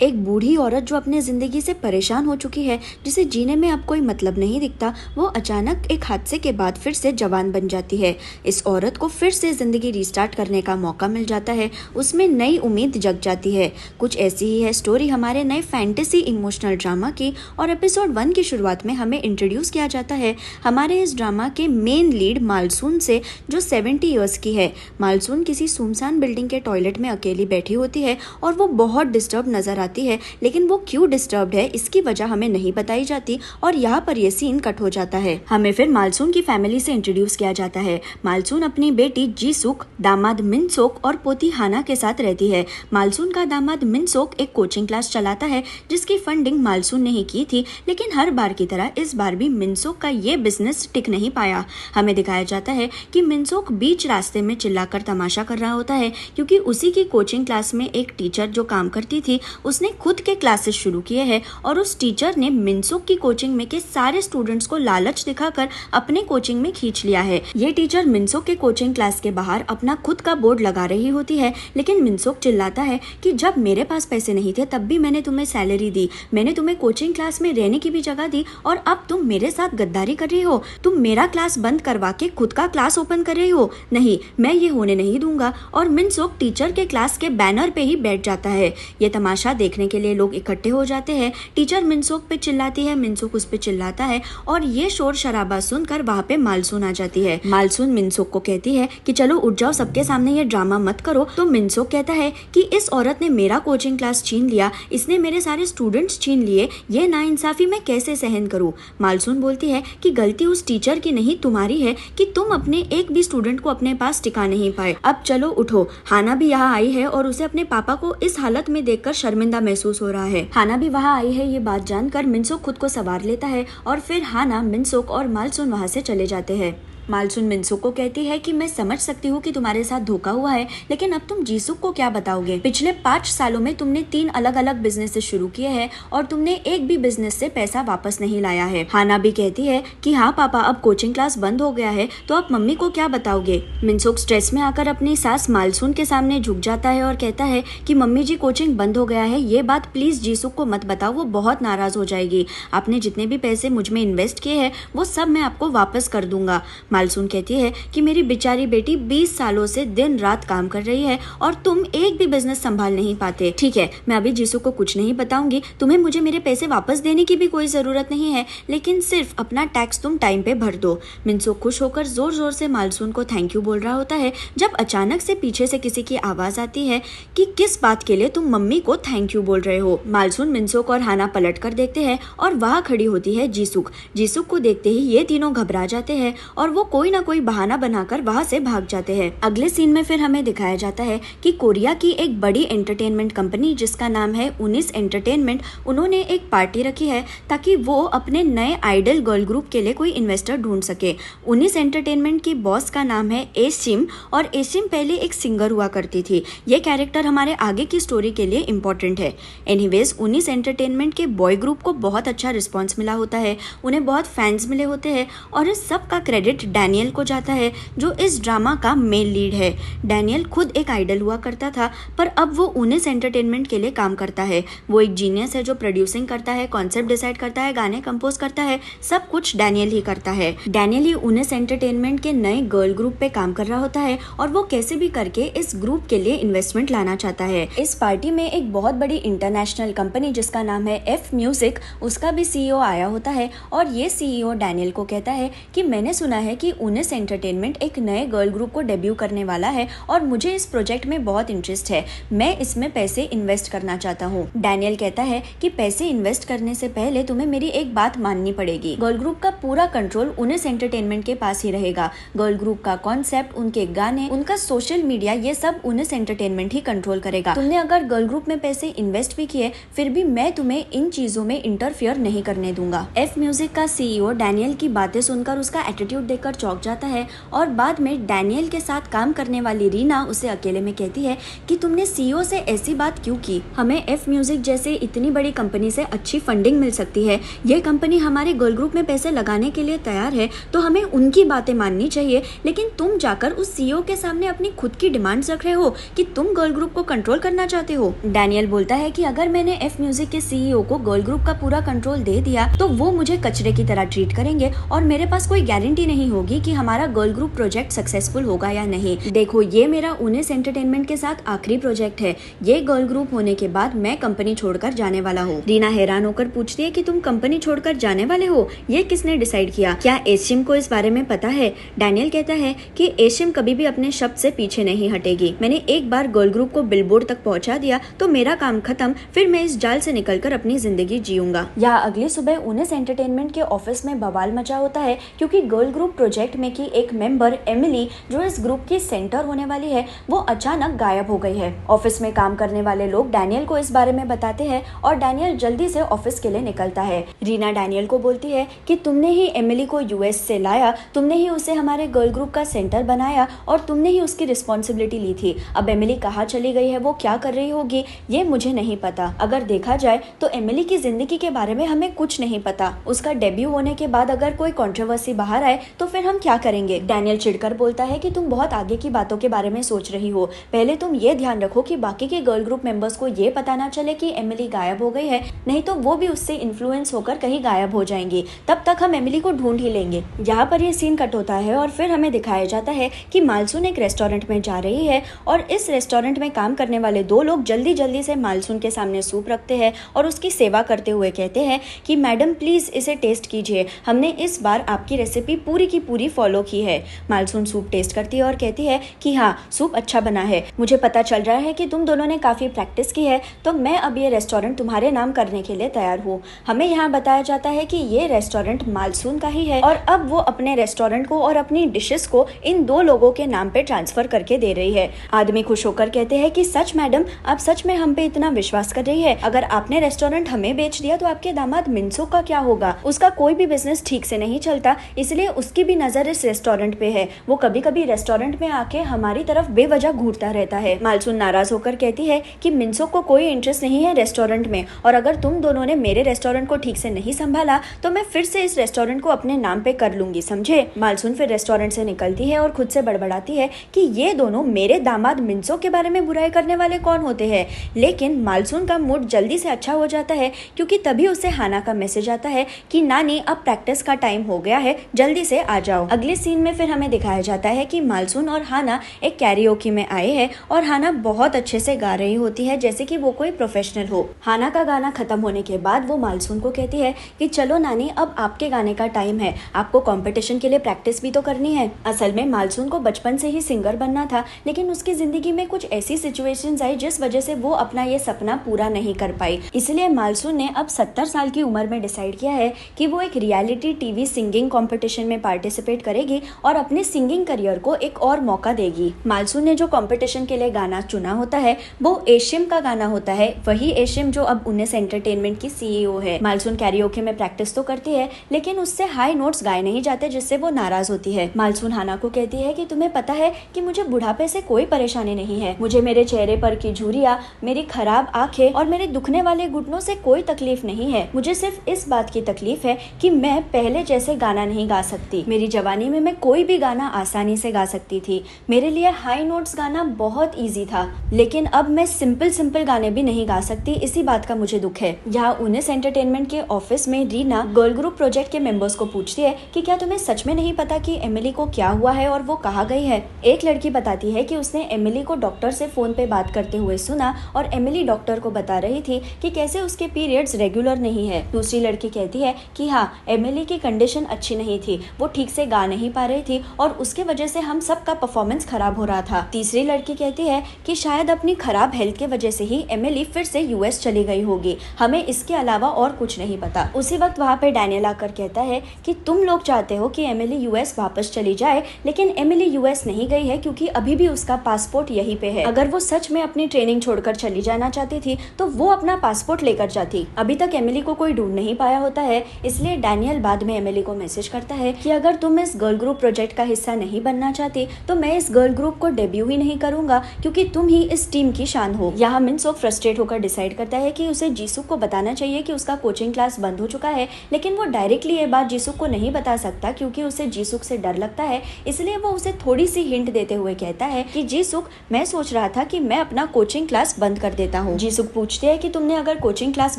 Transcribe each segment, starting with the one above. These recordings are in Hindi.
एक बूढ़ी औरत जो अपने जिंदगी से परेशान हो चुकी है, जिसे जीने में अब कोई मतलब नहीं दिखता, वो अचानक एक हादसे के बाद फिर से जवान बन जाती है। इस औरत को फिर से जिंदगी रिस्टार्ट करने का मौका मिल जाता है, उसमें नई उम्मीद जग जाती है। कुछ ऐसी ही है स्टोरी हमारे नए फैंटेसी इमोशनल ड्रामा की, और एपिसोड 1 की शुरुआत में हमें इंट्रोड्यूस किया जाता है हमारे इस ड्रामा के मेन लीड मालसून से, जो 70 इयर्स की है। मालसून किसी सुनसान बिल्डिंग के टॉयलेट में अकेली बैठी होती है और वो बहुत डिस्टर्ब नजर आती है, लेकिन वो क्यों डिस्टर्ब्ड है इसकी वजह हमें नहीं बताई जाती और यहाँ पर ये सीन कट हो जाता है। हमें फिर मालसून की फैमिली से इंट्रोड्यूस किया जाता है। मालसून अपनी बेटी जीसुक, दामाद मिनसोक और पोती हाना के साथ रहती है। मालसून का दामाद मिनसोक एक कोचिंग क्लास चलाता है जिसकी फंडिंग मालसून ने ही की थी, लेकिन हर बार की तरह इस बार भी मिनसोक का ये बिजनेस टिक नहीं पाया। हमें दिखाया जाता है कि मिनसोक बीच रास्ते में चिल्लाकर तमाशा कर रहा होता है, क्योंकि उसी की कोचिंग क्लास में एक टीचर जो काम करती थी उसने खुद के क्लासेस शुरू किए हैं, और उस टीचर ने मिनसोक की कोचिंग में के सारे स्टूडेंट्स को लालच दिखाकर अपने कोचिंग में खींच लिया है। ये टीचर मिनसोक के कोचिंग क्लास के बाहर अपना खुद का बोर्ड लगा रही होती है, लेकिन मिनसोक चिल्लाता है कि जब मेरे पास पैसे नहीं थे तब भी मैंने तुम्हें सैलरी दी, मैंने तुम्हें कोचिंग क्लास में रहने की भी जगह दी, और अब तुम मेरे साथ गद्दारी कर रही हो। तुम मेरा क्लास बंद करवा के खुद का क्लास ओपन कर रही हो। नहीं, मैं ये होने नहीं दूंगा। और मिनसोक टीचर के क्लास के बैनर पे ही बैठ जाता है। ये तमाशा देखने के लिए लोग इकट्ठे हो जाते हैं। टीचर मिनसोक पे चिल्लाती है, मिनसोक उस पे चिल्लाता है, और ये शोर शराबा सुनकर वहाँ पे मालसून आ जाती है। मालसून मिनसोक को कहती है कि चलो उठ जाओ, सबके सामने ये ड्रामा मत करो। तो मिनसोक कहता है कि इस औरत ने मेरा कोचिंग क्लास छीन लिया, इसने मेरे सारे स्टूडेंट्स छीन लिए, ये नाइंसाफी मैं कैसे सहन करूँ। मालसून बोलती है कि गलती उस टीचर की नहीं तुम्हारी है कि तुम अपने एक भी स्टूडेंट को अपने पास टिका नहीं पाए। अब चलो उठो। हाना भी यहाँ आई है और उसे अपने पापा को इस हालत में देखकर शर्मिंदा महसूस हो रहा है। हाना भी वहाँ आई है, ये बात जानकर मिनसोक खुद को संवार लेता है, और फिर हाना, मिनसोक और मालसून वहाँ से चले जाते हैं। मालसून मिनसोक को कहती है कि मैं समझ सकती हूँ कि तुम्हारे साथ धोखा हुआ है, लेकिन अब तुम जीसुक को क्या बताओगे। पिछले 5 सालों में तुमने 3 अलग अलग बिजनेस शुरू किए हैं और तुमने एक भी बिजनेस से पैसा वापस नहीं लाया है। हाना भी कहती है कि हाँ पापा, अब कोचिंग क्लास बंद हो गया है, तो अब मम्मी को क्या बताओगे। मिनसोक स्ट्रेस में आकर अपनी सास मालसून के सामने झुक जाता है और कहता है कि मम्मी जी, कोचिंग बंद हो गया है, ये बात प्लीज जीसुक को मत बताओ, वो बहुत नाराज हो जाएगी। आपने जितने भी पैसे मुझ में इन्वेस्ट किए हैं वो सब मैं आपको वापस कर दूंगा। मालसून कहती है कि मेरी बेचारी बेटी 20 सालों से दिन रात काम कर रही है और तुम एक भी बिजनेस संभाल नहीं पाते। ठीक है, मैं अभी जीसू को कुछ नहीं बताऊंगी, तुम्हें मुझे मेरे पैसे वापस देने की भी कोई जरूरत नहीं है, लेकिन सिर्फ अपना टैक्स तुम टाइम पे भर दो। मिनसोक खुश होकर जोर जोर से मालसून को थैंक यू बोल रहा होता है, जब अचानक से पीछे से किसी की आवाज आती है कि किस बात के लिए तुम मम्मी को थैंक यू बोल रहे हो। मालसून, मिनसोक और हाना पलट कर देखते हैं और वहाँ खड़ी होती है जीसुक। जीसुक को देखते ही ये तीनों घबरा जाते हैं और वो कोई ना कोई बहाना बनाकर वहाँ से भाग जाते हैं। अगले सीन में फिर हमें दिखाया जाता है कि कोरिया की एक बड़ी एंटरटेनमेंट कंपनी जिसका नाम है उनिस एंटरटेनमेंट, उन्होंने एक पार्टी रखी है ताकि वो अपने नए आइडल गर्ल ग्रुप के लिए कोई इन्वेस्टर ढूंढ सके। उनिस एंटरटेनमेंट की बॉस का नाम है एशिम, और एशिम पहले एक सिंगर हुआ करती थी। ये कैरेक्टर हमारे आगे की स्टोरी के लिए इम्पोर्टेंट है। एनीवेज, उनिस एंटरटेनमेंट के बॉय ग्रुप को बहुत अच्छा रिस्पॉन्स मिला होता है, उन्हें बहुत फैंस मिले होते हैं, और इस सब का क्रेडिट डैनियल को जाता है जो इस ड्रामा का मेन लीड है। डैनियल खुद एक आइडल हुआ करता था, पर अब वो उनिस एंटरटेनमेंट के लिए काम करता है। वो एक जीनियस है जो प्रोड्यूसिंग करता है, कॉन्सेप्ट डिसाइड करता है, गाने कंपोज करता है, सब कुछ डैनियल ही करता है। डैनियल ही उनिस एंटरटेनमेंट के नए गर्ल ग्रुप पे काम कर रहा होता है, और वो कैसे भी करके इस ग्रुप के लिए इन्वेस्टमेंट लाना चाहता है। इस पार्टी में एक बहुत बड़ी इंटरनेशनल कंपनी जिसका नाम है एफ म्यूजिक, उसका भी सीईओ आया होता है, और ये सीईओ डैनियल को कहता है कि मैंने सुना है कि उनिस एंटरटेनमेंट एक नए गर्ल ग्रुप को डेब्यू करने वाला है और मुझे इस प्रोजेक्ट में बहुत इंटरेस्ट है, मैं इसमें पैसे इन्वेस्ट करना चाहता हूँ। डैनियल कहता है कि पैसे इन्वेस्ट करने से पहले तुम्हें मेरी एक बात माननी पड़ेगी। गर्ल ग्रुप का पूरा कंट्रोल उनिस एंटरटेनमेंट के पास ही रहेगा। गर्ल ग्रुप का कॉन्सेप्ट, उनके गाने, उनका सोशल मीडिया, ये सब उनिस एंटरटेनमेंट ही कंट्रोल करेगा। तुमने अगर गर्ल ग्रुप में पैसे इन्वेस्ट भी किए, फिर भी मैं तुम्हें इन चीजों में इंटरफियर नहीं करने दूंगा। एफ म्यूजिक का सीईओ डैनियल की बातें सुनकर, उसका एटीट्यूड देखकर सुनकर चौंक जाता है और बाद में डैनियल के साथ काम करने वाली रीना उसे अकेले में कहती है कि तुमने सीईओ से ऐसी बात क्यों की? हमें एफ म्यूजिक जैसे इतनी बड़ी कंपनी से अच्छी फंडिंग मिल सकती है, ये कंपनी हमारे गर्ल ग्रुप में पैसे लगाने के लिए तैयार है, तो हमें उनकी बातें माननी चाहिए, लेकिन तुम जाकर उस सीईओ के सामने अपनी खुद की डिमांड्स रख रहे हो कि तुम गर्ल ग्रुप को कंट्रोल करना चाहते हो। डैनियल बोलता है कि अगर मैंने एफ म्यूजिक के सीईओ को गर्ल ग्रुप का पूरा कंट्रोल दे दिया तो वो मुझे कचरे की तरह ट्रीट करेंगे और मेरे पास कोई गारंटी नहीं होगी कि हमारा गर्ल ग्रुप प्रोजेक्ट सक्सेसफुल होगा या नहीं। देखो, ये मेरा उनेस एंटरटेनमेंट के साथ आखिरी प्रोजेक्ट है, ये गर्ल ग्रुप होने के बाद मैं कंपनी छोड़कर जाने वाला हूँ। रीना हैरान होकर पूछती है कि तुम कंपनी छोड़कर जाने वाले हो, ये किसने डिसाइड किया? क्या एशिम को इस बारे में पता है? डैनियल कहता है कि एशिम कभी भी अपने शब्द से पीछे नहीं हटेगी। मैंने एक बार गर्ल ग्रुप को बिलबोर्ड तक पहुंचा दिया तो मेरा काम खत्म, फिर मैं इस जाल से निकलकर अपनी जिंदगी जीऊंगा। यहाँ अगली सुबह उनेस एंटरटेनमेंट के ऑफिस में बवाल मचा होता है क्योंकि गर्ल ग्रुप प्रोजेक्ट में की एक मेंबर एमिली, जो इस ग्रुप की सेंटर होने वाली है, वो अचानक गायब हो गई है। ऑफिस में काम करने वाले लोग डैनियल को इस बारे में बताते हैं और डैनियल जल्दी से ऑफिस के लिए निकलता है। रीना डैनियल को बोलती है कि तुमने ही एमिली को यूएस से लाया, तुमने ही उसे हमारे गर्ल ग्रुप का सेंटर बनाया और तुमने ही उसकी रिस्पॉन्सिबिलिटी ली थी। अब एमिली कहाँ चली गई है, वो क्या कर रही होगी, ये मुझे नहीं पता। अगर देखा जाए तो एमिली की जिंदगी के बारे में हमें कुछ नहीं पता। उसका डेब्यू होने के बाद अगर कोई कंट्रोवर्सी बाहर आए तो फिर हम क्या करेंगे? डैनियल चिढ़कर बोलता है कि तुम बहुत आगे की बातों के बारे में सोच रही हो, पहले तुम ये ध्यान रखो कि बाकी के गर्ल ग्रुप मेंबर्स को ये पता ना चले कि एमिली गायब हो गई है, नहीं तो वो भी उससे इन्फ्लुएंस होकर कहीं गायब हो जाएंगी, तब तक हम एमिली को ढूंढ ही लेंगे। यहाँ पर ये सीन कट होता है और फिर हमें दिखाया जाता है कि मालसून एक रेस्टोरेंट में जा रही है और इस रेस्टोरेंट में काम करने वाले दो लोग जल्दी जल्दी से मालसून के सामने सूप रखते हैं और उसकी सेवा करते हुए कहते हैं कि मैडम प्लीज इसे टेस्ट कीजिए, हमने इस बार आपकी रेसिपी पूरी की पूरी फॉलो की है। मालसून सूप टेस्ट करती है और कहती है कि हाँ, सूप अच्छा बना है, मुझे पता चल रहा है कि तुम दोनों ने काफी प्रैक्टिस की है, तो मैं अब ये रेस्टोरेंट तुम्हारे नाम करने के लिए तैयार हूँ। हमें यहाँ बताया जाता है कि ये रेस्टोरेंट मालसून का ही है और अब वो अपने रेस्टोरेंट को और अपनी डिशेस को इन दो लोगों के नाम पे ट्रांसफर करके दे रही है। आदमी खुश होकर कहते हैं कि सच मैडम, आप सच में हम पे इतना विश्वास कर रही है? अगर आपने रेस्टोरेंट हमें बेच दिया तो आपके दामाद मिन्सो का क्या होगा? उसका कोई भी बिजनेस ठीक से नहीं चलता, इसलिए उसकी भी नजर इस रेस्टोरेंट पे है। वो कभी कभी रेस्टोरेंट में आके हमारी तरफ बेवजह घूरता रहता है। मालसून नाराज होकर कहती है कि मिन्सो को कोई इंटरेस्ट नहीं है रेस्टोरेंट में, और अगर तुम दोनों ने मेरे रेस्टोरेंट को ठीक से नहीं संभाला तो मैं फिर से इस रेस्टोरेंट को अपने नाम पे कर लूंगी, समझे? मालसून फिर रेस्टोरेंट से निकलती है और खुद से बड़बड़ाती है कि ये दोनों मेरे दामाद मिन्सो के बारे में बुराई करने वाले कौन होते हैं। लेकिन मालसून का मूड जल्दी से अच्छा हो जाता है क्योंकि तभी उसे हाना का मैसेज आता है कि नानी, अब प्रैक्टिस का टाइम हो गया है, जल्दी से आ जाओ। अगले सीन में फिर हमें दिखाया जाता है कि मालसून और हाना एक कैरियोकी में आए हैं और हाना बहुत अच्छे से गा रही होती है जैसे कि वो कोई प्रोफेशनल हो। हाना का गाना खत्म होने के बाद वो मालसून को कहती है कि चलो नानी, अब आपके गाने का टाइम है, आपको कंपटीशन के लिए प्रैक्टिस भी तो करनी है। असल में मालसून को बचपन से ही सिंगर बनना था, लेकिन उसकी जिंदगी में कुछ ऐसी सिचुएशंस आई जिस वजह से वो अपना ये सपना पूरा नहीं कर पाई। इसलिए मालसून ने अब 70 साल की उम्र में डिसाइड किया है कि वो एक रियलिटी टीवी सिंगिंग कंपटीशन में पार्टिसिपेट करेगी और अपने सिंगिंग करियर को एक और मौका देगी। मालसून ने जो कंपटीशन के लिए गाना चुना होता है वो एशिम का गाना होता है, वही एशिम जो अब उनेस एंटरटेनमेंट की सीईओ है। मालसून कैरियोके में प्रैक्टिस तो करती है लेकिन उससे हाई नोट्स गाए नहीं जाते, जिससे वो नाराज होती है। मालसून हाना को कहती है कि तुम्हें पता है कि मुझे बुढ़ापे से कोई परेशानी नहीं है, मुझे मेरे चेहरे पर की झुर्रियां, मेरी खराब आंखें और मेरे दुखने वाले घुटनों से कोई तकलीफ नहीं है। मुझे सिर्फ इस बात की तकलीफ है कि मैं पहले जैसे गाना नहीं गा सकती। मेरी जवानी में मैं कोई भी गाना आसानी से गा सकती थी, मेरे लिए हाई नोट्स गाना बहुत ईजी था, लेकिन अब मैं सिंपल गाने भी नहीं गा सकती, इसी बात का मुझे दुख है। यहाँ उनेस एंटरटेनमेंट के ऑफिस में रीना गर्ल ग्रुप प्रोजेक्ट के मेंबर्स को पूछती है कि क्या तुम्हें सच में नहीं पता कि एमिली को क्या हुआ है और वो कहाँ गई है? एक लड़की बताती है कि उसने एमिली को डॉक्टर से फोन पे बात करते हुए सुना और एमिली डॉक्टर को बता रही थी कि कैसे उसके पीरियड्स रेगुलर नहीं है। दूसरी लड़की कहती है कि हाँ, एमिली की कंडीशन अच्छी नहीं थी, वो ठीक से गा नहीं पा रही थी और उसके वजह से हम सब का परफॉर्मेंस खराब हो रहा था। तीसरी लड़की कहती है कि शायद अपनी खराब हेल्थ के वजह से ही एमिली फिर से यूएस चली गई होगी, हमें इसके अलावा और कुछ नहीं पता। उसी वक्त वहाँ पे डैनियल आकर कहता है कि तुम लोग चाहते हो कि एमिली यूएस वापस चली जाए, लेकिन एमिली यूएस नहीं गई है क्योंकि अभी भी उसका पासपोर्ट यहीं पे है। अगर वो सच में अपनी ट्रेनिंग छोड़कर चली जाना चाहती थी तो वो अपना पासपोर्ट लेकर जाती। अभी तक एमिली को कोई ढूंढ नहीं पाया होता है, इसलिए डैनियल बाद में एमिली को मैसेज करता है कि अगर तुम इस गर्ल ग्रुप प्रोजेक्ट का हिस्सा नहीं बनना चाहती तो मैं इस गर्ल ग्रुप को डेब्यू ही नहीं करूंगा, क्योंकि तुम ही इस टीम की शान हो। यहाँ मिनसोक फ्रस्ट्रेट होकर डिसाइड करता है कि उसे जीसुक को बताना चाहिए कि उसका कोचिंग क्लास बंद हो चुका है, लेकिन वो डायरेक्टली ये बात जीसुक को नहीं बता सकता क्योंकि उसे जीसुक से डर लगता है। इसलिए वो उसे थोड़ी सी हिंट देते हुए कहता है कि जीसुक, मैं सोच रहा था कि मैं अपना कोचिंग क्लास बंद कर देता हूँ। जीसुक पूछते हैं कि तुमने अगर कोचिंग क्लास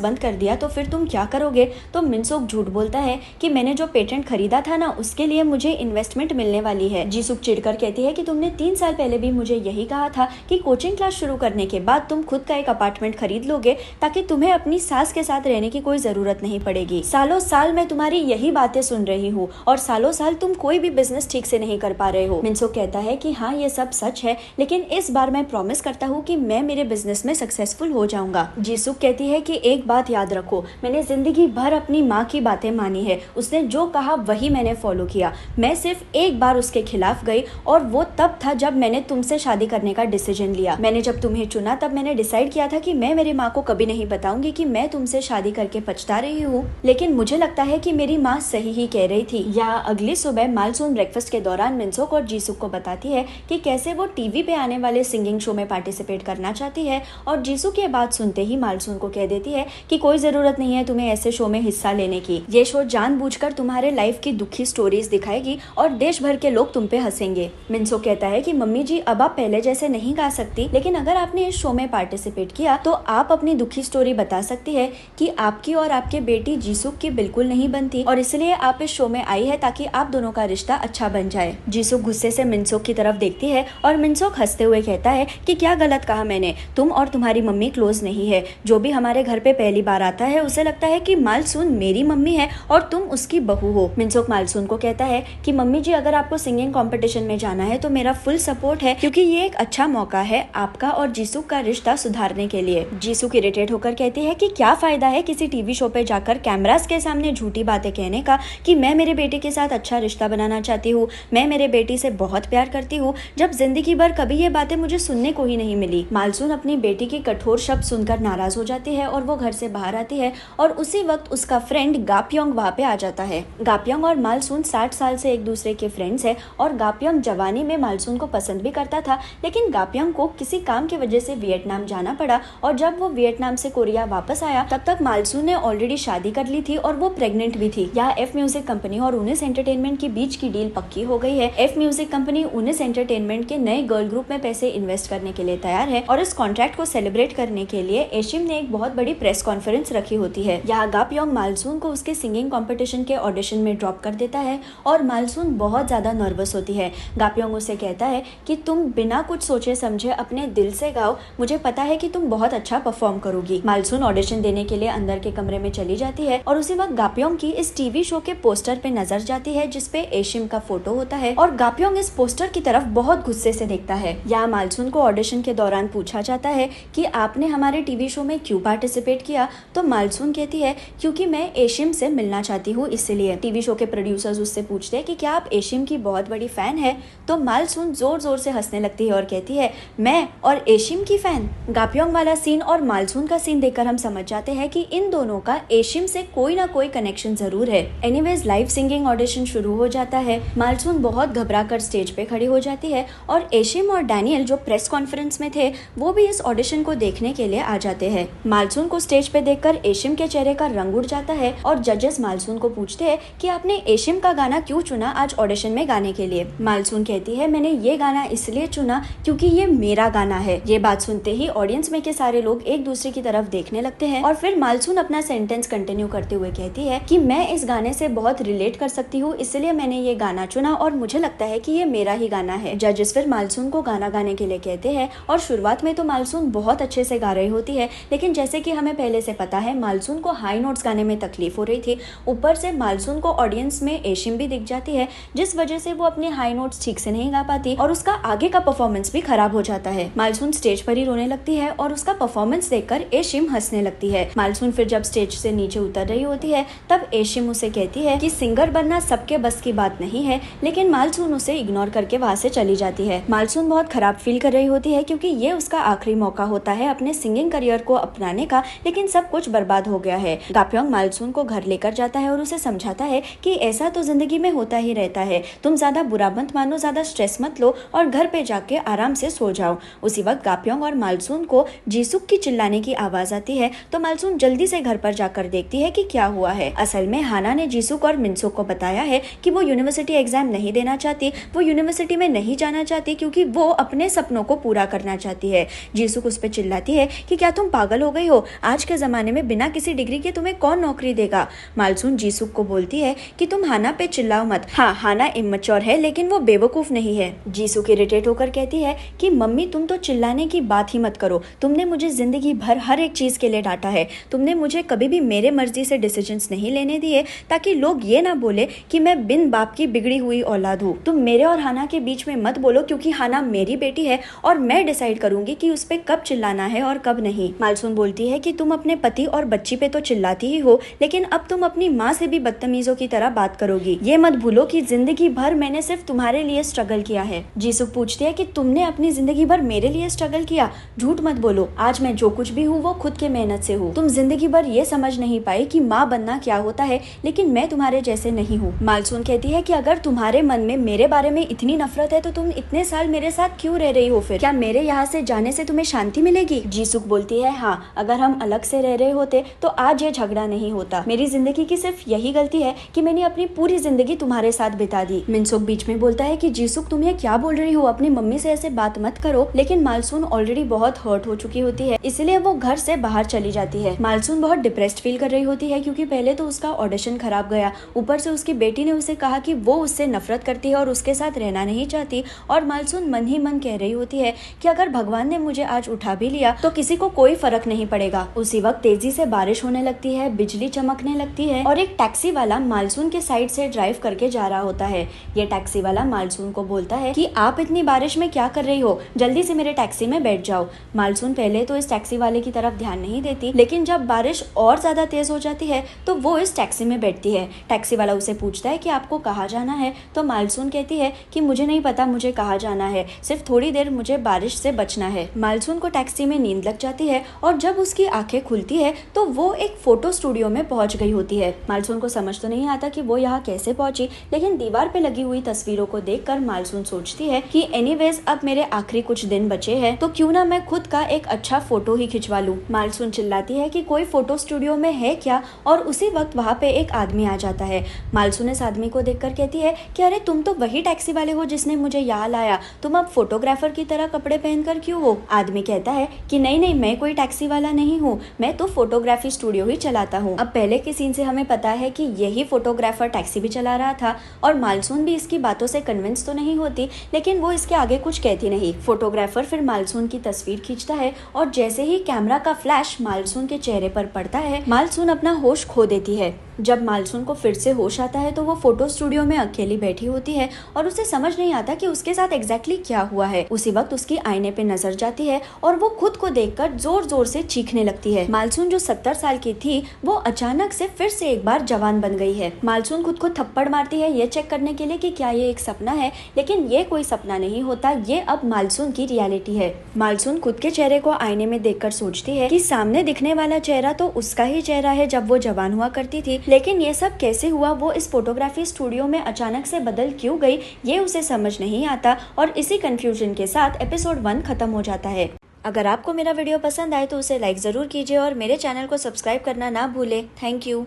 बंद कर दिया तो फिर तुम क्या करोगे? तो मिनसोक झूठ बोलता है कि मैंने जो पेटेंट खरीदा था ना, उसके लिए मुझे इन्वेस्टमेंट मिलने वाली है। जीसुक चिढ़कर कहती है कि तुमने 3 साल पहले भी मुझे यही कहा था कि कोचिंग क्लास शुरू करने के बाद तुम खुद का एक अपार्टमेंट खरीद लोगे ताकि तुम्हें अपनी सास के साथ रहने की कोई जरूरत नहीं पड़ेगी। सालों साल मैं तुम्हारी यही बातें सुन रही हूँ और सालों साल तुम कोई भी बिजनेस ठीक से नहीं कर पा रहे हो। मिनसोक कहता है कि हाँ, ये सब सच है, लेकिन इस बार मैं प्रॉमिस करता हूँ कि मैं मेरे बिजनेस में सक्सेसफुल हो जाऊंगा। जीसुक कहती है कि एक बात याद रखो, मैंने जिंदगी भर अपनी माँ की बातें मानी है। उसने जो कहा वही मैंने फॉलो किया। मैं सिर्फ एक बार उसके खिलाफ गई और वो तब था जब मैंने तुमसे शादी करने का डिसीजन लिया। मैंने जब तुम्हें चुना तब मैंने डिसाइड किया था कि मैं मेरी माँ को कभी नहीं बताऊंगी कि मैं तुमसे शादी करके पछता रही हूँ, लेकिन मुझे लगता है कि मेरी माँ सही ही कह रही थी। या अगली सुबह मालसून ब्रेकफास्ट के दौरान मिनसोक और जीसुक को बताती है कि कैसे वो टीवी पे आने वाले सिंगिंग शो में पार्टिसिपेट करना चाहती है, और जीसुक ये बात सुनते ही मालसून को कह देती है कि कोई जरूरत नहीं है तुम्हें ऐसे शो में हिस्सा लेने की। ये शो जानबूझकर तुम्हारे लाइफ की दुखी स्टोरीज दिखाएगी और देश भर के लोग तुम पे हंसेंगे। मिनसोक कहता है कि मम्मी जी, अब आप पहले जैसे नहीं गा सकती, लेकिन अगर आपने इस शो में पार्टिसिपेट किया तो आप अपनी दुखी स्टोरी बता सकती है कि आपकी और आपके बेटी जीसुक की बिल्कुल नहीं बनती और इसलिए आप इस शो में आई है ताकि आप दोनों का रिश्ता अच्छा बन जाए। जीसुक गुस्से से मिनसोक की तरफ देखती है और मिनसोक हंसते हुए कहता है कि क्या गलत कहा मैंने? तुम और तुम्हारी मम्मी क्लोज नहीं है। जो भी हमारे घर पे पहली बार आता है उसे लगता है कि मालसून मेरी मम्मी है और तुम उसकी बहू हो। मिनसोक मालसून को कहता है कि मम्मी जी, अगर आपको सिंगिंग कंपटीशन में जाना है तो मेरा फुल सपोर्ट है, क्योंकि ये एक अच्छा मौका है आपका और जीसुक का रिश्ता सुधारने के लिए। जीसुक इरिटेट होकर कहती है कि क्या फायदा है किसी टीवी शो पे जाकर कैमरास के सामने झूठी बातें कहने का कि मैं मेरे बेटे के साथ अच्छा रिश्ता बनाना चाहती हूँ, मैं मेरे बेटी से बहुत प्यार करती हूँ, जब जिंदगी भर कभी ये बातें मुझे सुनने को ही नहीं मिली। मालसून अपनी बेटी की कठोर शब्द सुनकर नाराज हो जाती है और वो घर से बाहर आती है और उसी वक्त उसका फ्रेंड गाप्योंग वहाँ पे आ जाता है। गाप्योंग और मालसून 60 साल से एक दूसरे के फ्रेंड्स है और गाप्योंग जवानी में मालसून को पसंद भी करता था, लेकिन गाप्योंग को किसी काम की वजह से वियतनाम जाना पड़ा और जब वो वियतनाम से कोरिया वापस आया तब तक मालसून ने ऑलरेडी शादी कर ली थी और वो प्रेग्नेंट भी थी। यहाँ एफ म्यूजिक कंपनी और उनिस एंटरटेनमेंट के बीच की डील पक्की हो गई है। एफ म्यूजिक कंपनी उनिस एंटरटेनमेंट के नए गर्ल ग्रुप में पैसे इन्वेस्ट करने के लिए तैयार है और इस कॉन्ट्रैक्ट को सेलिब्रेट करने के लिए एशिम ने एक बहुत बड़ी प्रेस कॉन्फ्रेंस रखी होती है। यहाँ गाप्योंग मालसून को उसके सिंगिंग कॉम्पिटिशन के ऑडिशन में ड्रॉप कर देता है और मालसून बहुत ज्यादा नर्वस होती है। गाप्योंग उसे कहता है कि तुम बिना कुछ सोचे समझे अपने दिल से गाओ, मुझे पता है कि तुम बहुत अच्छा परफॉर्म करोगी। मालसून ऑडिशन देने के लिए अंदर के कमरे में चली जाती है और उसी वक्त गाप्योंग की इस टीवी शो के पोस्टर पे नजर जाती है जिसपे एशिम का फोटो होता है और गाप्योंग इस पोस्टर की तरफ बहुत गुस्से से देखता है। यहाँ मालसून को ऑडिशन के दौरान पूछा जाता है कि आपने हमारे टीवी शो में क्यों पार्टिसिपेट किया, तो मालसून कहती है क्योंकि मैं एशिम से मिलना चाहती हूँ इसलिए। टीवी शो के प्रोड्यूसर्स उससे पूछते हैं कि क्या आप एशिम की बहुत बड़ी फैन है, तो मालसून जोर जोर से हंसने लगती है और कहती है मैं और एशिम की फैन। गाप्योंग वाला सीन और मालसून का सीन देखकर हम समझ जाते हैं कि इन दोनों का एशिम से कोई ना कोई कनेक्शन जरूर है। एनीवेज लाइव सिंगिंग ऑडिशन शुरू हो जाता है। मालसून बहुत घबरा कर स्टेज पे खड़ी हो जाती है और एशिम और डैनियल जो प्रेस कॉन्फ्रेंस में थे वो भी इस ऑडिशन को देखने के लिए आ जाते हैं। मालसून को स्टेज पे देखकर एशिम के चेहरे का रंग उड़ जाता है और जजेस मालसून को पूछते हैं कि आपने एशिम का गाना क्यों चुना आज ऑडिशन में गाने के लिए। मालसून कहती है मैंने ये गाना इसलिए चुना क्योंकि ये मेरा गाना है। ये बात सुनते ही ऑडियंस में के सारे लोग एक दूसरे की तरफ देखने लगते हैं और फिर मालसून अपना सेंटेंस कंटिन्यू करते हुए कहती है कि मैं इस गाने से बहुत रिलेट कर सकती हूँ, इसलिए मैंने ये गाना चुना और मुझे लगता है कि ये मेरा ही गाना है। जजेस फिर मालसून को गाना गाने के लिए कहते हैं और शुरुआत में तो मालसून बहुत अच्छे से गा रही होती है, लेकिन जैसे कि हमें पहले से पता है मालसून को हाई नोट्स गाने में तकलीफ हो रही थी। ऊपर से मालसून को ऑडियंस में एशिम भी दिख जाती है जिस वजह से वो अपने हाई नोट्स ठीक से नहीं गा पाती और उसका आगे का परफॉर्मेंस भी खराब हो जाता है। मालसून स्टेज पर ही रोने लगती है और उसका परफॉर्मेंस देखकर एशिम हंसने लगती है। मालसून फिर जब स्टेज से नीचे उतर रही होती है तब एशिम उसे कहती है कि सिंगर बनना सबके बस की बात नहीं है, लेकिन मालसून उसे इग्नोर करके वहाँ से चली जाती है। मालसून बहुत खराब फील कर रही होती है क्योंकि ये उसका आखिरी मौका होता है अपने सिंगिंग करियर को अपनाने का, लेकिन सब कुछ बर्बाद हो गया है। गाप्योंग मालसून को घर लेकर जाता है और उसे समझाता है कि ऐसा तो जिंदगी जिंदगी में होता ही रहता है, तुम ज्यादा बुरा मत मानो, ज्यादा स्ट्रेस मत लो और घर पे जाके आराम से सो जाओ। उसी वक्त गाप्योंग और मालसून को जीसुक की चिल्लाने की आवाज आती है तो मालसून जल्दी से घर पर जाकर देखती है कि क्या हुआ है। असल में हाना ने जीसुक और मिनसुक को बताया है कि वो यूनिवर्सिटी एग्जाम नहीं देना चाहती, वो यूनिवर्सिटी में नहीं जाना चाहती क्योंकि वो अपने सपनों को पूरा करना चाहती है। जीसुक उस पर चिल्लाती है कि क्या तुम पागल हो गई हो, आज के जमाने में बिना किसी डिग्री के तुम्हें कौन नौकरी देगा। मालसून जीसुक को बोलती है कि तुम हाना पे चिल्लाओ मत, हाँ हाना इमैच्योर है लेकिन वो बेवकूफ नहीं है। जीसुक इरिटेट होकर कहती है कि मम्मी तुम तो चिल्लाने की बात ही मत करो, तुमने मुझे जिंदगी भर हर एक चीज के लिए डांटा है, तुमने मुझे कभी भी मेरे मर्जी से डिसीजंस नहीं लेने दिए ताकि लोग ये ना बोले कि मैं बिन बाप की बिगड़ी हुई औलाद हूँ। तुम मेरे और हाना के बीच में मत बोलो क्योंकि हाना मेरी बेटी है और मैं डिसाइड करूंगी कि उस पर कब चिल्लाना है और कब नहीं। मालसून बोलती है कि तुम अपने पति और बच्ची पे तो चिल्लाती ही हो लेकिन अब तुम अपनी माँ से भी बदतमीजों की तरह बात करोगी। ये मत भूलो कि जिंदगी भर मैंने सिर्फ तुम्हारे लिए स्ट्रगल किया है। जीसुक पूछती है कि तुमने अपनी जिंदगी भर मेरे लिए स्ट्रगल किया? झूठ मत बोलो, आज मैं जो कुछ भी हूँ वो खुद के मेहनत से हूँ। तुम जिंदगी भर ये समझ नहीं पाई कि माँ बनना क्या होता है लेकिन मैं तुम्हारे जैसे नहीं हूँ। मालसून कहती है कि अगर तुम्हारे मन में मेरे बारे में इतनी नफरत है तो तुम इतने साल मेरे साथ क्यों रह रही हो, फिर क्या मेरे यहाँ से जाने से तुम्हें शांति मिलेगी? जीसुक बोलती है हाँ, अगर हम अलग से रह रहे होते तो आज ये झगड़ा नहीं होता। मेरी जिंदगी की सिर्फ यही गलती है कि मैंने अपनी पूरी जिंदगी तुम्हारे साथ बिता दी। मिनसुक बीच में बोलता है कि जीसुक तुम ये क्या बोल रही हो, अपनी मम्मी से ऐसे बात मत करो। लेकिन मालसून ऑलरेडी बहुत हर्ट हो चुकी होती है इसलिए वो घर से बाहर चली जाती है। मालसून बहुत डिप्रेस्ड फील कर रही होती है क्योंकि पहले तो उसका ऑडिशन खराब गया, ऊपर से उसकी बेटी ने उसे कहा कि वो उससे नफरत करती है और उसके साथ रहना नहीं चाहती। और मालसून मन ही मन कह रही होती है कि अगर भगवान ने मुझे आज उठा भी लिया तो किसी को कोई फर्क नहीं पड़ेगा। उसी वक्त तेजी से बारिश होने लगती है, बिजली चमकने लगती है और एक टैक्सी वाला मालसून के साइड से ड्राइव करके जा रहा होता है। ये टैक्सी वाला मालसून को बोलता है कि आप इतनी बारिश में क्या कर रही हो, जल्दी से मेरे टैक्सी में बैठ जाओ। मालसून पहले तो इस टैक्सी वाले की तरफ ध्यान नहीं देती लेकिन जब बारिश और ज्यादा तेज हो जाती है तो वो इस टैक्सी में बैठती है। टैक्सी वाला उसे पूछता है कि आपको कहाँ जाना है तो मालसून कहती है कि मुझे नहीं पता मुझे कहाँ जाना है, सिर्फ थोड़ी देर मुझे बारिश से बचना है। मालसून को टैक्सी में नींद लग जाती है और जब उसकी आंखें खुलती है तो वो एक फोटो स्टूडियो में पहुंच गई होती है। मालसून को समझ तो नहीं आता कि वो यहाँ कैसे पहुंची लेकिन दीवार पे लगी हुई तस्वीरों को देखकर मालसून सोचती है कि एनीवेज अब मेरे आखिरी कुछ दिन बचे हैं तो क्यों ना मैं खुद का एक अच्छा फोटो ही खिंचवा लूं। मालसून चिल्लाती है कि कोई फोटो स्टूडियो में है क्या और उसी वक्त वहाँ पे एक आदमी आ जाता है। मालसून इस आदमी को देखकर कहती है कि अरे तुम तो वही टैक्सी वाले हो जिसने मुझे यहाँ लाया, तुम अब फोटोग्राफर की तरह कपड़े पहनकर क्यों हो? आदमी कहता है कि नहीं नहीं, मैं कोई टैक्सी वाला नहीं हूँ, मैं तो फोटोग्राफी स्टूडियो ही चलाता हूँ। अब पहले के सीन से हमें पता है कि यही फोटोग्राफर टैक्सी भी चला रहा था और मालसून भी इसकी बातों से कन्विंस तो नहीं होती लेकिन वो इसके आगे कुछ कहती नहीं। फोटोग्राफर फिर मालसून की तस्वीर खींचता है और जैसे ही कैमरा का फ्लैश मालसून के चेहरे पर पड़ता है मालसून अपना होश खो देती है। जब मालसून को फिर से होश आता है तो वो फोटो स्टूडियो में अकेली बैठी होती है और उसे समझ नहीं आता कि उसके साथ एग्जैक्टली क्या हुआ है। उसी वक्त उसकी आईने पे नजर जाती है और वो खुद को देखकर जोर जोर से चीखने लगती है। मालसून जो 70 साल की थी वो अचानक से फिर से एक बार जवान बन गई है। मालसून खुद को थप्पड़ मारती है ये चेक करने के लिए कि क्या ये एक सपना है, लेकिन ये कोई सपना नहीं होता, ये अब मालसून की रियलिटी है। मालसून खुद के चेहरे को आईने में देखकर सोचती है कि सामने दिखने वाला चेहरा तो उसका ही चेहरा है जब वो जवान हुआ करती थी, लेकिन ये सब कैसे हुआ, वो इस फोटोग्राफी स्टूडियो में अचानक से बदल क्यों गई, ये उसे समझ नहीं आता और इसी कंफ्यूजन के साथ एपिसोड 1 खत्म हो जाता है। अगर आपको मेरा वीडियो पसंद आए तो उसे लाइक ज़रूर कीजिए और मेरे चैनल को सब्सक्राइब करना ना भूलें। Thank you.